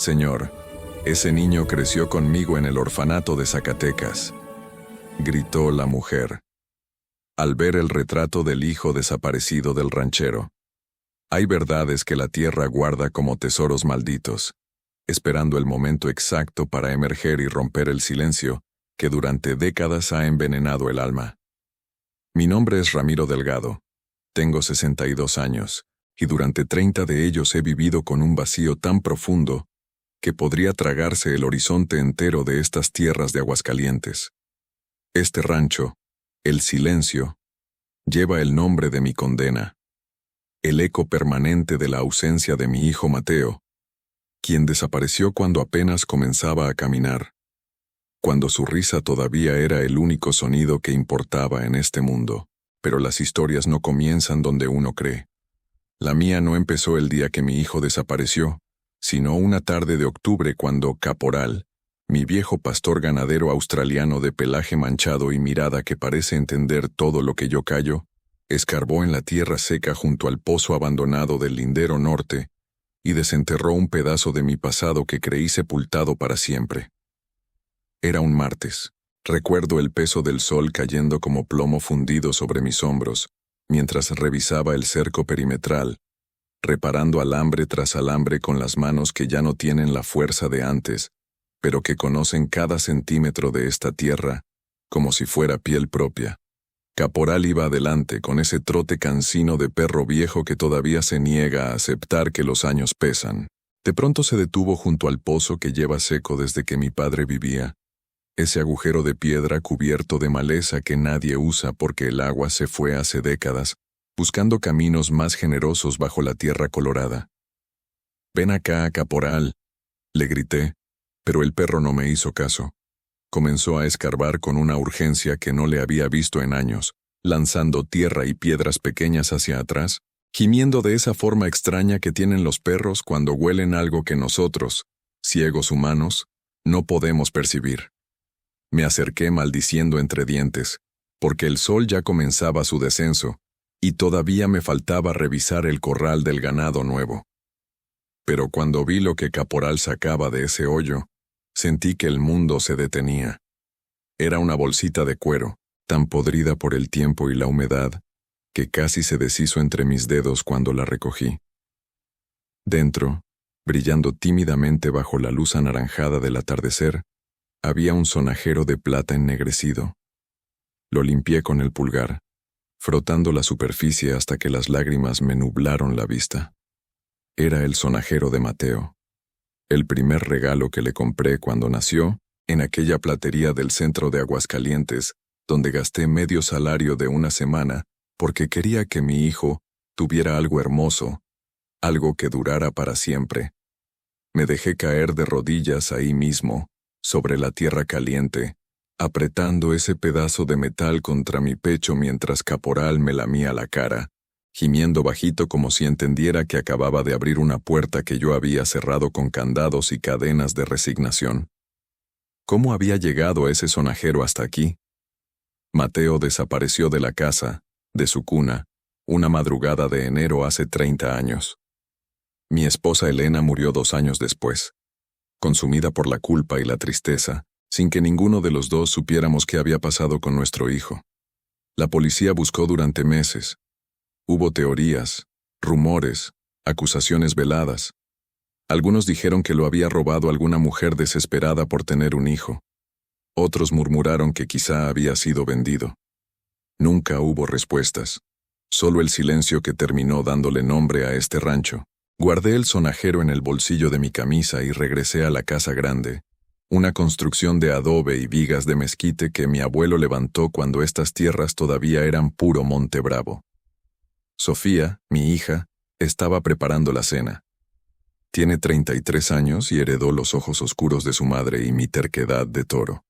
Señor, ese niño creció conmigo en el orfanato de Zacatecas, gritó la mujer, al ver el retrato del hijo desaparecido del ranchero. Hay verdades que la tierra guarda como tesoros malditos, esperando el momento exacto para emerger y romper el silencio que durante décadas ha envenenado el alma. Mi nombre es Ramiro Delgado, tengo 62 años, y durante 30 de ellos he vivido con un vacío tan profundo que podría tragarse el horizonte entero de estas tierras de Aguascalientes. Este rancho, el silencio, lleva el nombre de mi condena, el eco permanente de la ausencia de mi hijo Mateo, quien desapareció cuando apenas comenzaba a caminar, cuando su risa todavía era el único sonido que importaba en este mundo. Pero las historias no comienzan donde uno cree. La mía no empezó el día que mi hijo desapareció, sino una tarde de octubre cuando Caporal, mi viejo pastor ganadero australiano de pelaje manchado y mirada que parece entender todo lo que yo callo, escarbó en la tierra seca junto al pozo abandonado del Lindero Norte y desenterró un pedazo de mi pasado que creí sepultado para siempre. Era un martes. Recuerdo el peso del sol cayendo como plomo fundido sobre mis hombros, mientras revisaba el cerco perimetral, reparando alambre tras alambre con las manos que ya no tienen la fuerza de antes, pero que conocen cada centímetro de esta tierra, como si fuera piel propia. Caporal iba adelante con ese trote cansino de perro viejo que todavía se niega a aceptar que los años pesan. De pronto se detuvo junto al pozo que lleva seco desde que mi padre vivía, ese agujero de piedra cubierto de maleza que nadie usa porque el agua se fue hace décadas, buscando caminos más generosos bajo la tierra colorada. «Ven acá, Caporal», le grité, pero el perro no me hizo caso. Comenzó a escarbar con una urgencia que no le había visto en años, lanzando tierra y piedras pequeñas hacia atrás, gimiendo de esa forma extraña que tienen los perros cuando huelen algo que nosotros, ciegos humanos, no podemos percibir. Me acerqué maldiciendo entre dientes, porque el sol ya comenzaba su descenso, y todavía me faltaba revisar el corral del ganado nuevo. Pero cuando vi lo que Caporal sacaba de ese hoyo, sentí que el mundo se detenía. Era una bolsita de cuero, tan podrida por el tiempo y la humedad, que casi se deshizo entre mis dedos cuando la recogí. Dentro, brillando tímidamente bajo la luz anaranjada del atardecer, había un sonajero de plata ennegrecido. Lo limpié con el pulgar, frotando la superficie hasta que las lágrimas me nublaron la vista. Era el sonajero de Mateo, el primer regalo que le compré cuando nació en aquella platería del centro de Aguascalientes, donde gasté medio salario de una semana porque quería que mi hijo tuviera algo hermoso, algo que durara para siempre. Me dejé caer de rodillas ahí mismo, sobre la tierra caliente, apretando ese pedazo de metal contra mi pecho mientras Caporal me lamía la cara, gimiendo bajito como si entendiera que acababa de abrir una puerta que yo había cerrado con candados y cadenas de resignación. ¿Cómo había llegado ese sonajero hasta aquí? Mateo desapareció de la casa, de su cuna, una madrugada de enero hace 30 años. Mi esposa Elena murió 2 años después, consumida por la culpa y la tristeza, sin que ninguno de los dos supiéramos qué había pasado con nuestro hijo. La policía buscó durante meses. Hubo teorías, rumores, acusaciones veladas. Algunos dijeron que lo había robado alguna mujer desesperada por tener un hijo. Otros murmuraron que quizá había sido vendido. Nunca hubo respuestas, solo el silencio que terminó dándole nombre a este rancho. Guardé el sonajero en el bolsillo de mi camisa y regresé a la casa grande, una construcción de adobe y vigas de mezquite que mi abuelo levantó cuando estas tierras todavía eran puro Monte Bravo. Sofía, mi hija, estaba preparando la cena. Tiene 33 años y heredó los ojos oscuros de su madre y mi terquedad de toro.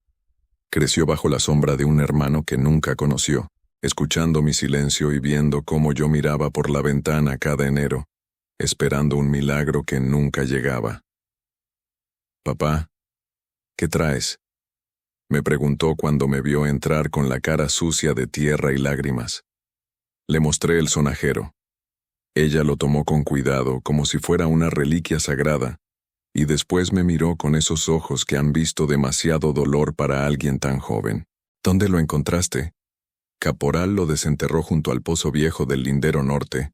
Creció bajo la sombra de un hermano que nunca conoció, escuchando mi silencio y viendo cómo yo miraba por la ventana cada enero, esperando un milagro que nunca llegaba. «Papá, ¿qué traes?», me preguntó cuando me vio entrar con la cara sucia de tierra y lágrimas. Le mostré el sonajero. Ella lo tomó con cuidado, como si fuera una reliquia sagrada, y después me miró con esos ojos que han visto demasiado dolor para alguien tan joven. ¿Dónde lo encontraste? Caporal lo desenterró junto al pozo viejo del lindero norte.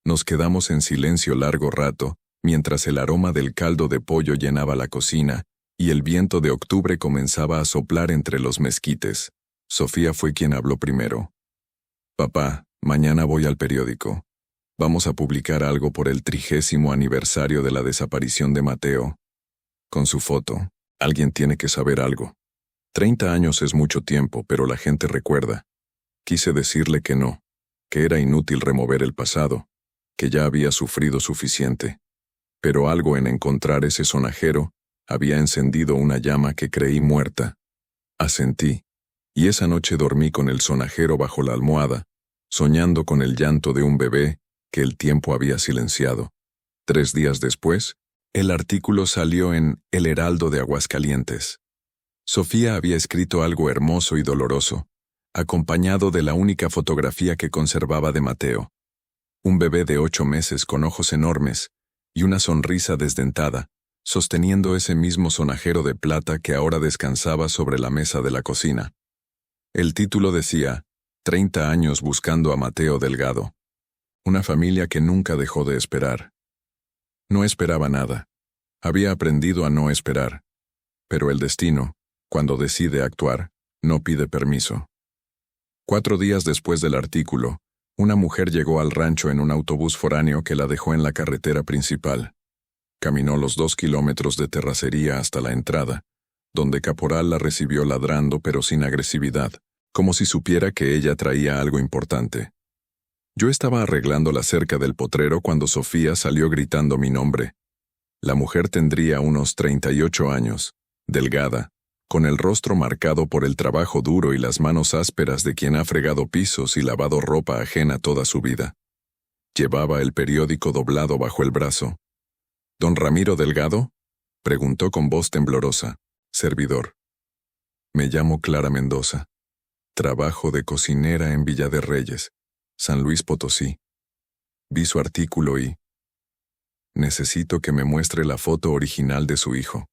Nos quedamos en silencio largo rato, mientras el aroma del caldo de pollo llenaba la cocina, y el viento de octubre comenzaba a soplar entre los mezquites. Sofía fue quien habló primero. Papá, mañana voy al periódico. Vamos a publicar algo por el 30º aniversario de la desaparición de Mateo. Con su foto, alguien tiene que saber algo. 30 años es mucho tiempo, pero la gente recuerda. Quise decirle que no, que era inútil remover el pasado, que ya había sufrido suficiente. Pero algo en encontrar ese sonajero había encendido una llama que creí muerta. Asentí, y esa noche dormí con el sonajero bajo la almohada, soñando con el llanto de un bebé que el tiempo había silenciado. 3 días después, el artículo salió en El Heraldo de Aguascalientes. Sofía había escrito algo hermoso y doloroso, acompañado de la única fotografía que conservaba de Mateo. Un bebé de 8 meses con ojos enormes y una sonrisa desdentada, sosteniendo ese mismo sonajero de plata que ahora descansaba sobre la mesa de la cocina. El título decía, 30 años buscando a Mateo Delgado. Una familia que nunca dejó de esperar. No esperaba nada. Había aprendido a no esperar. Pero el destino, cuando decide actuar, no pide permiso. 4 días después del artículo, una mujer llegó al rancho en un autobús foráneo que la dejó en la carretera principal. Caminó los 2 kilómetros de terracería hasta la entrada, donde Caporal la recibió ladrando pero sin agresividad, como si supiera que ella traía algo importante. Yo estaba arreglando la cerca del potrero cuando Sofía salió gritando mi nombre. La mujer tendría unos 38 años, delgada, con el rostro marcado por el trabajo duro y las manos ásperas de quien ha fregado pisos y lavado ropa ajena toda su vida. Llevaba el periódico doblado bajo el brazo. ¿Don Ramiro Delgado? Preguntó con voz temblorosa. Servidor. Me llamo Clara Mendoza. Trabajo de cocinera en Villa de Reyes, San Luis Potosí. Vi su artículo y... Necesito que me muestre la foto original de su hijo.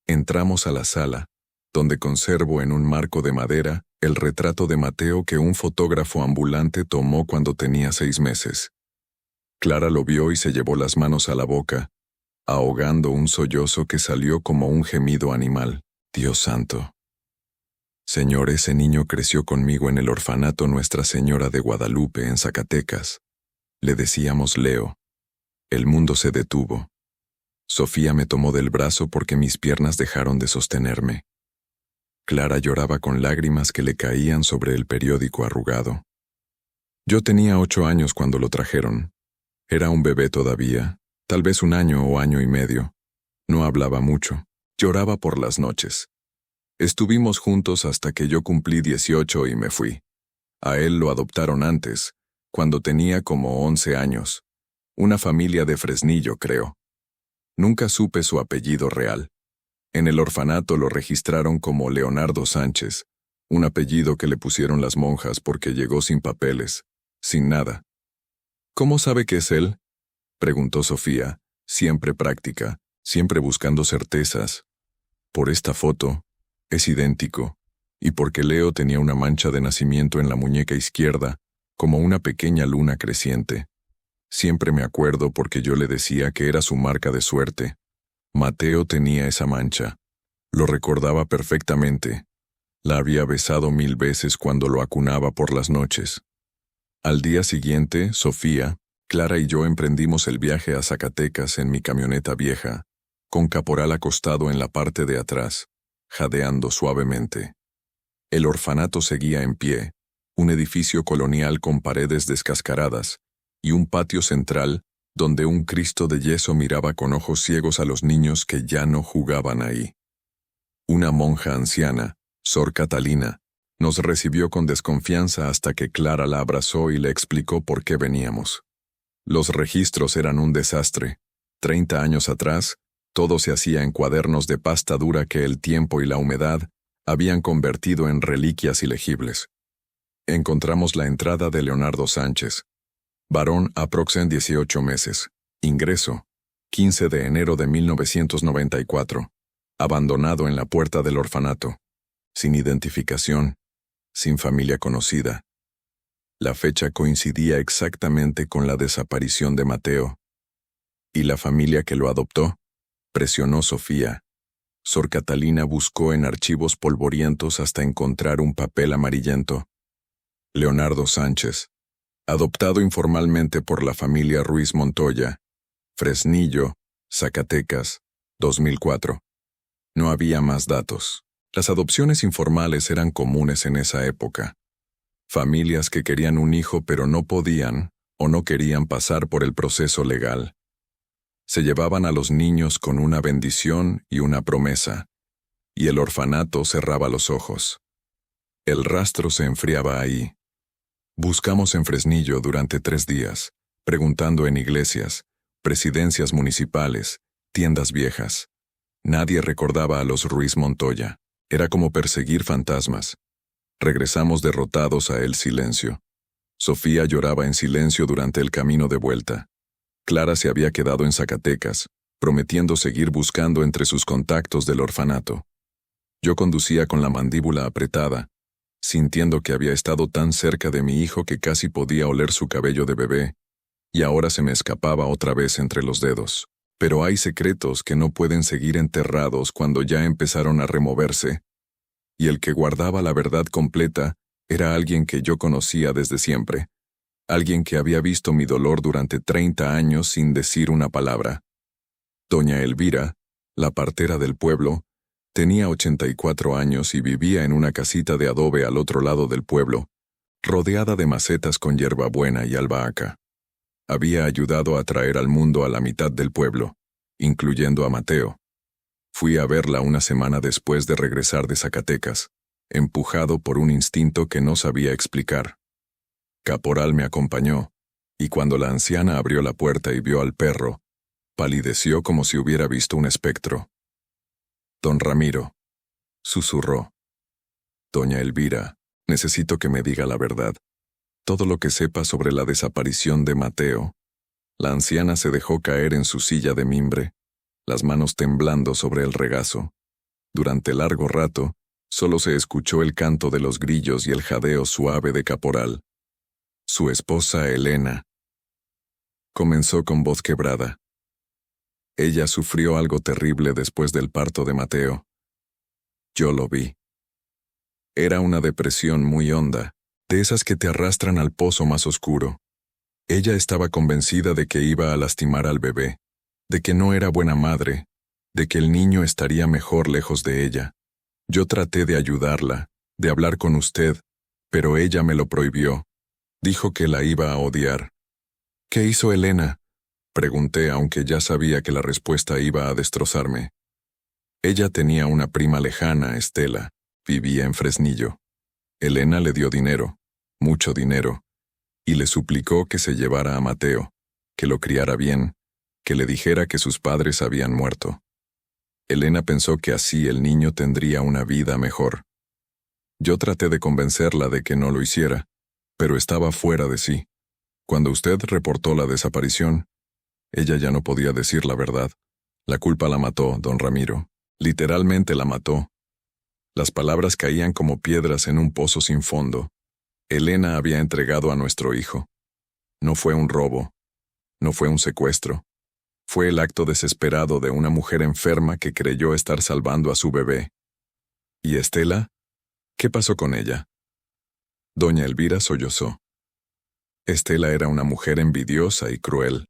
Entramos a la sala, donde conservo en un marco de madera el retrato de Mateo que un fotógrafo ambulante tomó cuando tenía 6 meses. Clara lo vio y se llevó las manos a la boca, ahogando un sollozo que salió como un gemido animal. Dios santo. Señor, ese niño creció conmigo en el orfanato Nuestra Señora de Guadalupe, en Zacatecas. Le decíamos Leo. El mundo se detuvo. Sofía me tomó del brazo porque mis piernas dejaron de sostenerme. Clara lloraba con lágrimas que le caían sobre el periódico arrugado. Yo tenía 8 años cuando lo trajeron. Era un bebé todavía, tal vez 1 año o año y medio. No hablaba mucho. Lloraba por las noches. Estuvimos juntos hasta que yo cumplí 18 y me fui. A él lo adoptaron antes, cuando tenía como 11 años. Una familia de Fresnillo, creo. Nunca supe su apellido real. En el orfanato lo registraron como Leonardo Sánchez, un apellido que le pusieron las monjas porque llegó sin papeles, sin nada. ¿Cómo sabe que es él? Preguntó Sofía, siempre práctica, siempre buscando certezas. Por esta foto, es idéntico, y porque Leo tenía una mancha de nacimiento en la muñeca izquierda, como una pequeña luna creciente. Siempre me acuerdo porque yo le decía que era su marca de suerte. Mateo tenía esa mancha. Lo recordaba perfectamente. La había besado 1000 veces cuando lo acunaba por las noches. Al día siguiente, Sofía, Clara y yo emprendimos el viaje a Zacatecas en mi camioneta vieja, con Caporal acostado en la parte de atrás, jadeando suavemente. El orfanato seguía en pie, un edificio colonial con paredes descascaradas, y un patio central donde un Cristo de yeso miraba con ojos ciegos a los niños que ya no jugaban ahí. Una monja anciana, Sor Catalina, nos recibió con desconfianza hasta que Clara la abrazó y le explicó por qué veníamos. Los registros eran un desastre. 30 años atrás, todo se hacía en cuadernos de pasta dura que el tiempo y la humedad habían convertido en reliquias ilegibles. Encontramos la entrada de Leonardo Sánchez. Varón aprox en 18 meses. Ingreso. 15 de enero de 1994. Abandonado en la puerta del orfanato. Sin identificación. Sin familia conocida. La fecha coincidía exactamente con la desaparición de Mateo. ¿Y la familia que lo adoptó? Presionó Sofía. Sor Catalina buscó en archivos polvorientos hasta encontrar un papel amarillento. Leonardo Sánchez. Adoptado informalmente por la familia Ruiz Montoya. Fresnillo, Zacatecas, 2004. No había más datos. Las adopciones informales eran comunes en esa época. Familias que querían un hijo pero no podían o no querían pasar por el proceso legal. Se llevaban a los niños con una bendición y una promesa, y el orfanato cerraba los ojos. El rastro se enfriaba ahí. Buscamos en Fresnillo durante 3 días, preguntando en iglesias, presidencias municipales, tiendas viejas. Nadie recordaba a los Ruiz Montoya. Era como perseguir fantasmas. Regresamos derrotados a el silencio. Sofía lloraba en silencio durante el camino de vuelta. Clara se había quedado en Zacatecas, prometiendo seguir buscando entre sus contactos del orfanato. Yo conducía con la mandíbula apretada, sintiendo que había estado tan cerca de mi hijo que casi podía oler su cabello de bebé, y ahora se me escapaba otra vez entre los dedos. Pero hay secretos que no pueden seguir enterrados cuando ya empezaron a removerse, y el que guardaba la verdad completa era alguien que yo conocía desde siempre, alguien que había visto mi dolor durante 30 años sin decir una palabra. Doña Elvira, la partera del pueblo, tenía 84 años y vivía en una casita de adobe al otro lado del pueblo, rodeada de macetas con hierbabuena y albahaca. Había ayudado a traer al mundo a la mitad del pueblo, incluyendo a Mateo. Fui a verla una semana después de regresar de Zacatecas, empujado por un instinto que no sabía explicar. Caporal me acompañó, y cuando la anciana abrió la puerta y vio al perro, palideció como si hubiera visto un espectro. «Don Ramiro», susurró. «Doña Elvira, necesito que me diga la verdad. Todo lo que sepa sobre la desaparición de Mateo». La anciana se dejó caer en su silla de mimbre, las manos temblando sobre el regazo. Durante largo rato, solo se escuchó el canto de los grillos y el jadeo suave de Caporal. Su esposa Elena. Comenzó con voz quebrada. Ella sufrió algo terrible después del parto de Mateo. Yo lo vi. Era una depresión muy honda, de esas que te arrastran al pozo más oscuro. Ella estaba convencida de que iba a lastimar al bebé, de que no era buena madre, de que el niño estaría mejor lejos de ella. Yo traté de ayudarla, de hablar con usted, pero ella me lo prohibió. Dijo que la iba a odiar. «¿Qué hizo Elena?», pregunté, aunque ya sabía que la respuesta iba a destrozarme. Ella tenía una prima lejana, Estela, vivía en Fresnillo. Elena le dio dinero, mucho dinero, y le suplicó que se llevara a Mateo, que lo criara bien, que le dijera que sus padres habían muerto. Elena pensó que así el niño tendría una vida mejor. Yo traté de convencerla de que no lo hiciera, pero estaba fuera de sí. Cuando usted reportó la desaparición, ella ya no podía decir la verdad. La culpa la mató, don Ramiro. Literalmente la mató. Las palabras caían como piedras en un pozo sin fondo. Elena había entregado a nuestro hijo. No fue un robo. No fue un secuestro. Fue el acto desesperado de una mujer enferma que creyó estar salvando a su bebé. ¿Y Estela? ¿Qué pasó con ella? Doña Elvira sollozó. Estela era una mujer envidiosa y cruel.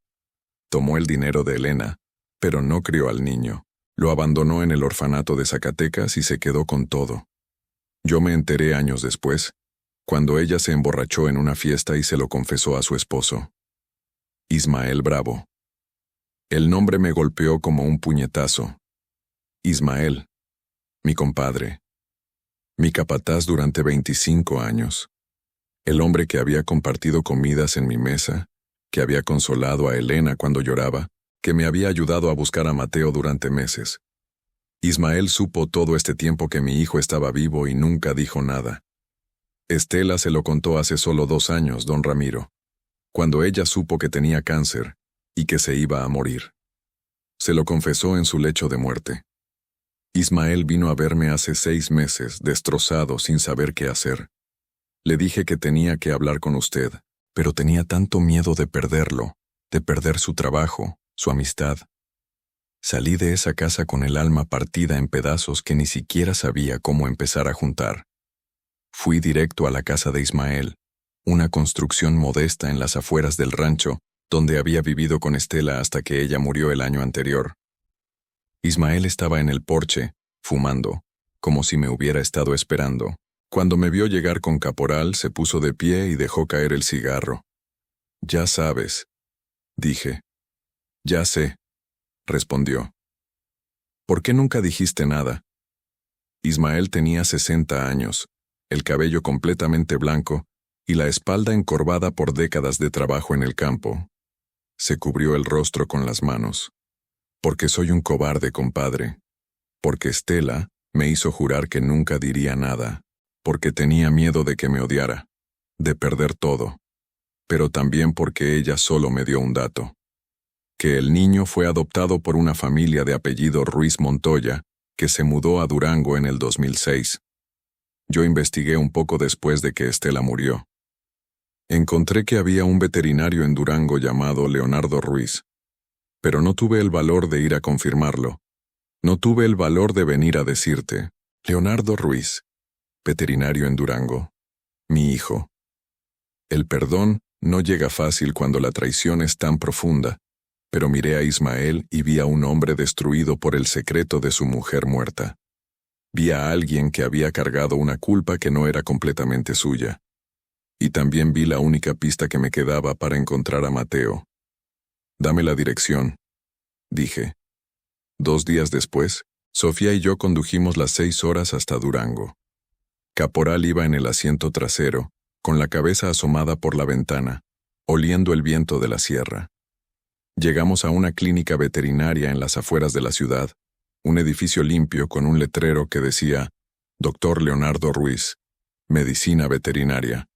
Tomó el dinero de Elena, pero no crió al niño. Lo abandonó en el orfanato de Zacatecas y se quedó con todo. Yo me enteré años después, cuando ella se emborrachó en una fiesta y se lo confesó a su esposo. Ismael Bravo. El nombre me golpeó como un puñetazo. Ismael, mi compadre. Mi capataz durante 25 años. El hombre que había compartido comidas en mi mesa, que había consolado a Elena cuando lloraba, que me había ayudado a buscar a Mateo durante meses. Ismael supo todo este tiempo que mi hijo estaba vivo y nunca dijo nada. Estela se lo contó hace solo 2 años, don Ramiro, cuando ella supo que tenía cáncer y que se iba a morir. Se lo confesó en su lecho de muerte. Ismael vino a verme hace 6 meses, destrozado, sin saber qué hacer. Le dije que tenía que hablar con usted, pero tenía tanto miedo de perderlo, de perder su trabajo, su amistad. Salí de esa casa con el alma partida en pedazos que ni siquiera sabía cómo empezar a juntar. Fui directo a la casa de Ismael, una construcción modesta en las afueras del rancho, donde había vivido con Estela hasta que ella murió el año anterior. Ismael estaba en el porche, fumando, como si me hubiera estado esperando. Cuando me vio llegar con Caporal, se puso de pie y dejó caer el cigarro. «Ya sabes», dije. «Ya sé», respondió. «¿Por qué nunca dijiste nada?» Ismael tenía 60 años, el cabello completamente blanco y la espalda encorvada por décadas de trabajo en el campo. Se cubrió el rostro con las manos. «Porque soy un cobarde, compadre. Porque Estela me hizo jurar que nunca diría nada. Porque tenía miedo de que me odiara, de perder todo. Pero también porque ella solo me dio un dato. Que el niño fue adoptado por una familia de apellido Ruiz Montoya, que se mudó a Durango en el 2006. Yo investigué un poco después de que Estela murió. Encontré que había un veterinario en Durango llamado Leonardo Ruiz. Pero no tuve el valor de ir a confirmarlo. No tuve el valor de venir a decirte, Leonardo Ruiz, veterinario en Durango, mi hijo. El perdón no llega fácil cuando la traición es tan profunda, pero miré a Ismael y vi a un hombre destruido por el secreto de su mujer muerta. Vi a alguien que había cargado una culpa que no era completamente suya. Y también vi la única pista que me quedaba para encontrar a Mateo. «Dame la dirección», dije. 2 días después, Sofía y yo condujimos las 6 horas hasta Durango. Caporal iba en el asiento trasero, con la cabeza asomada por la ventana, oliendo el viento de la sierra. Llegamos a una clínica veterinaria en las afueras de la ciudad, un edificio limpio con un letrero que decía «Dr. Leonardo Ruiz, Medicina Veterinaria».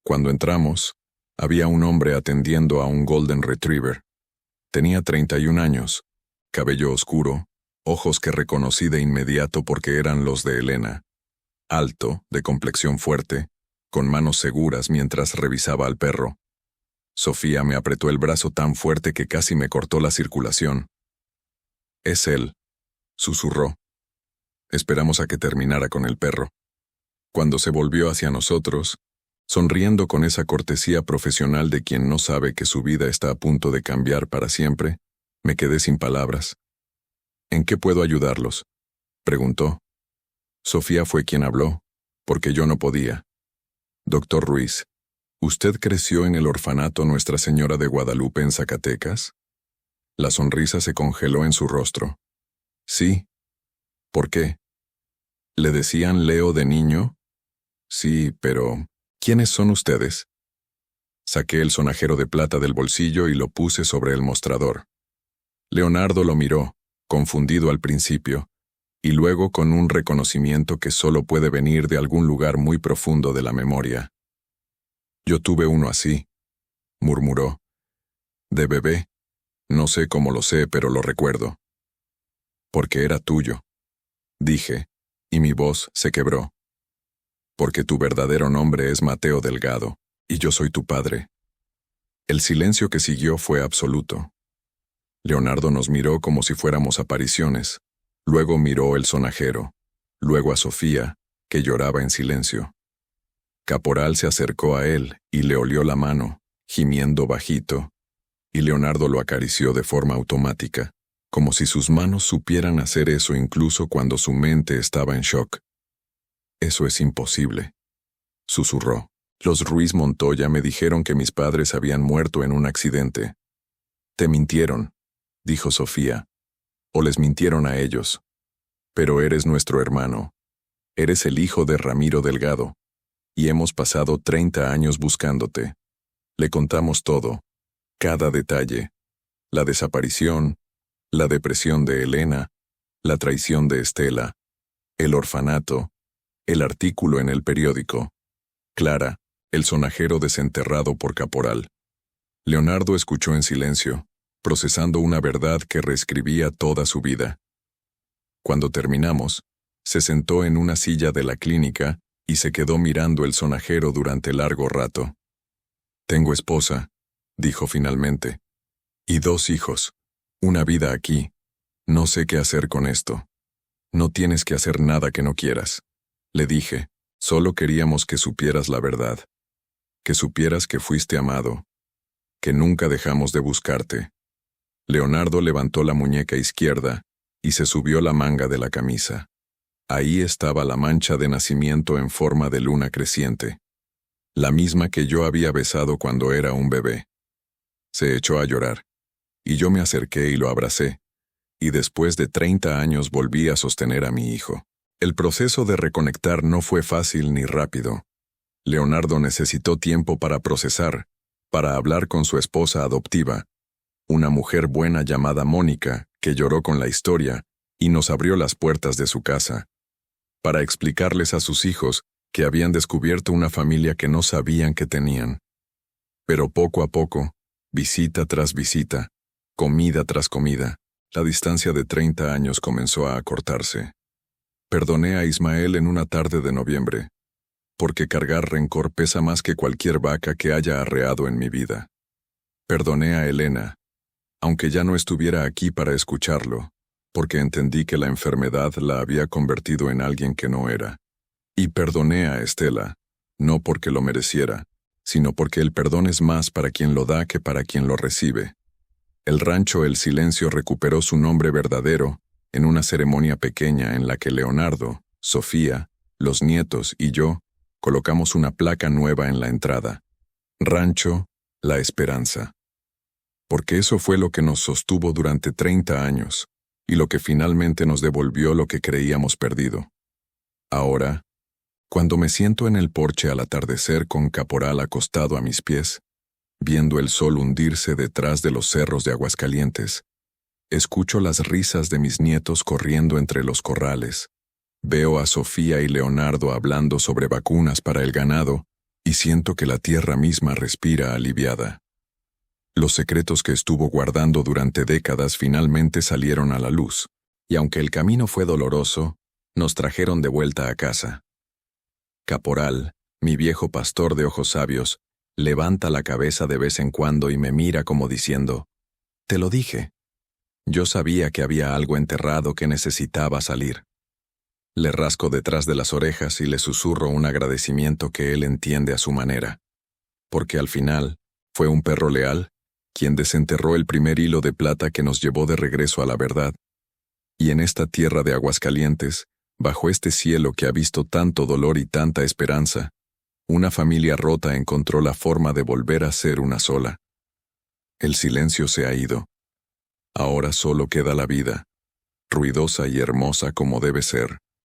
Cuando entramos, había un hombre atendiendo a un Golden Retriever. Tenía 31 años, cabello oscuro, ojos que reconocí de inmediato porque eran los de Elena. Alto, de complexión fuerte, con manos seguras mientras revisaba al perro. Sofía me apretó el brazo tan fuerte que casi me cortó la circulación. «Es él», susurró. Esperamos a que terminara con el perro. Cuando se volvió hacia nosotros, sonriendo con esa cortesía profesional de quien no sabe que su vida está a punto de cambiar para siempre, me quedé sin palabras. «¿En qué puedo ayudarlos?», preguntó. Sofía fue quien habló, porque yo no podía. «Doctor Ruiz, ¿usted creció en el orfanato Nuestra Señora de Guadalupe en Zacatecas?» La sonrisa se congeló en su rostro. «Sí». «¿Por qué? ¿Le decían Leo de niño?» «Sí, pero ¿quiénes son ustedes?» Saqué el sonajero de plata del bolsillo y lo puse sobre el mostrador. Leonardo lo miró, confundido al principio, y luego con un reconocimiento que solo puede venir de algún lugar muy profundo de la memoria. «Yo tuve uno así», murmuró. «De bebé. No sé cómo lo sé, pero lo recuerdo». «Porque era tuyo», dije, y mi voz se quebró. «Porque tu verdadero nombre es Mateo Delgado, y yo soy tu padre». El silencio que siguió fue absoluto. Leonardo nos miró como si fuéramos apariciones. Luego miró el sonajero, luego a Sofía, que lloraba en silencio. Caporal se acercó a él y le olió la mano, gimiendo bajito, y Leonardo lo acarició de forma automática, como si sus manos supieran hacer eso incluso cuando su mente estaba en shock. «Eso es imposible», susurró. «Los Ruiz Montoya me dijeron que mis padres habían muerto en un accidente». «Te mintieron», dijo Sofía. «O les mintieron a ellos. Pero eres nuestro hermano. Eres el hijo de Ramiro Delgado. Y hemos pasado 30 años buscándote». Le contamos todo, cada detalle. La desaparición, la depresión de Elena, la traición de Estela, el orfanato, el artículo en el periódico, Clara, el sonajero desenterrado por Caporal. Leonardo escuchó en silencio, procesando una verdad que reescribía toda su vida. Cuando terminamos, se sentó en una silla de la clínica y se quedó mirando el sonajero durante largo rato. «Tengo esposa», dijo finalmente, «y 2 hijos, una vida aquí. No sé qué hacer con esto». «No tienes que hacer nada que no quieras», le dije, «solo queríamos que supieras la verdad, que supieras que fuiste amado, que nunca dejamos de buscarte». Leonardo levantó la muñeca izquierda y se subió la manga de la camisa. Ahí estaba la mancha de nacimiento en forma de luna creciente, la misma que yo había besado cuando era un bebé. Se echó a llorar, y yo me acerqué y lo abracé, y después de 30 años volví a sostener a mi hijo. El proceso de reconectar no fue fácil ni rápido. Leonardo necesitó tiempo para procesar, para hablar con su esposa adoptiva, una mujer buena llamada Mónica, que lloró con la historia y nos abrió las puertas de su casa, para explicarles a sus hijos que habían descubierto una familia que no sabían que tenían. Pero poco a poco, visita tras visita, comida tras comida, la distancia de 30 años comenzó a acortarse. Perdoné a Ismael en una tarde de noviembre, porque cargar rencor pesa más que cualquier vaca que haya arreado en mi vida. Perdoné a Elena, aunque ya no estuviera aquí para escucharlo, porque entendí que la enfermedad la había convertido en alguien que no era. Y perdoné a Estela, no porque lo mereciera, sino porque el perdón es más para quien lo da que para quien lo recibe. El rancho El Silencio recuperó su nombre verdadero en una ceremonia pequeña en la que Leonardo, Sofía, los nietos y yo colocamos una placa nueva en la entrada. Rancho La Esperanza. Porque eso fue lo que nos sostuvo durante 30 años, y lo que finalmente nos devolvió lo que creíamos perdido. Ahora, cuando me siento en el porche al atardecer con Caporal acostado a mis pies, viendo el sol hundirse detrás de los cerros de Aguascalientes, escucho las risas de mis nietos corriendo entre los corrales, veo a Sofía y Leonardo hablando sobre vacunas para el ganado y siento que la tierra misma respira aliviada. Los secretos que estuvo guardando durante décadas finalmente salieron a la luz, y aunque el camino fue doloroso, nos trajeron de vuelta a casa. Caporal, mi viejo pastor de ojos sabios, levanta la cabeza de vez en cuando y me mira como diciendo, «Te lo dije». Yo sabía que había algo enterrado que necesitaba salir. Le rasco detrás de las orejas y le susurro un agradecimiento que él entiende a su manera. Porque al final, fue un perro leal quien desenterró el primer hilo de plata que nos llevó de regreso a la verdad. Y en esta tierra de Aguascalientes, bajo este cielo que ha visto tanto dolor y tanta esperanza, una familia rota encontró la forma de volver a ser una sola. El silencio se ha ido. Ahora solo queda la vida, ruidosa y hermosa como debe ser.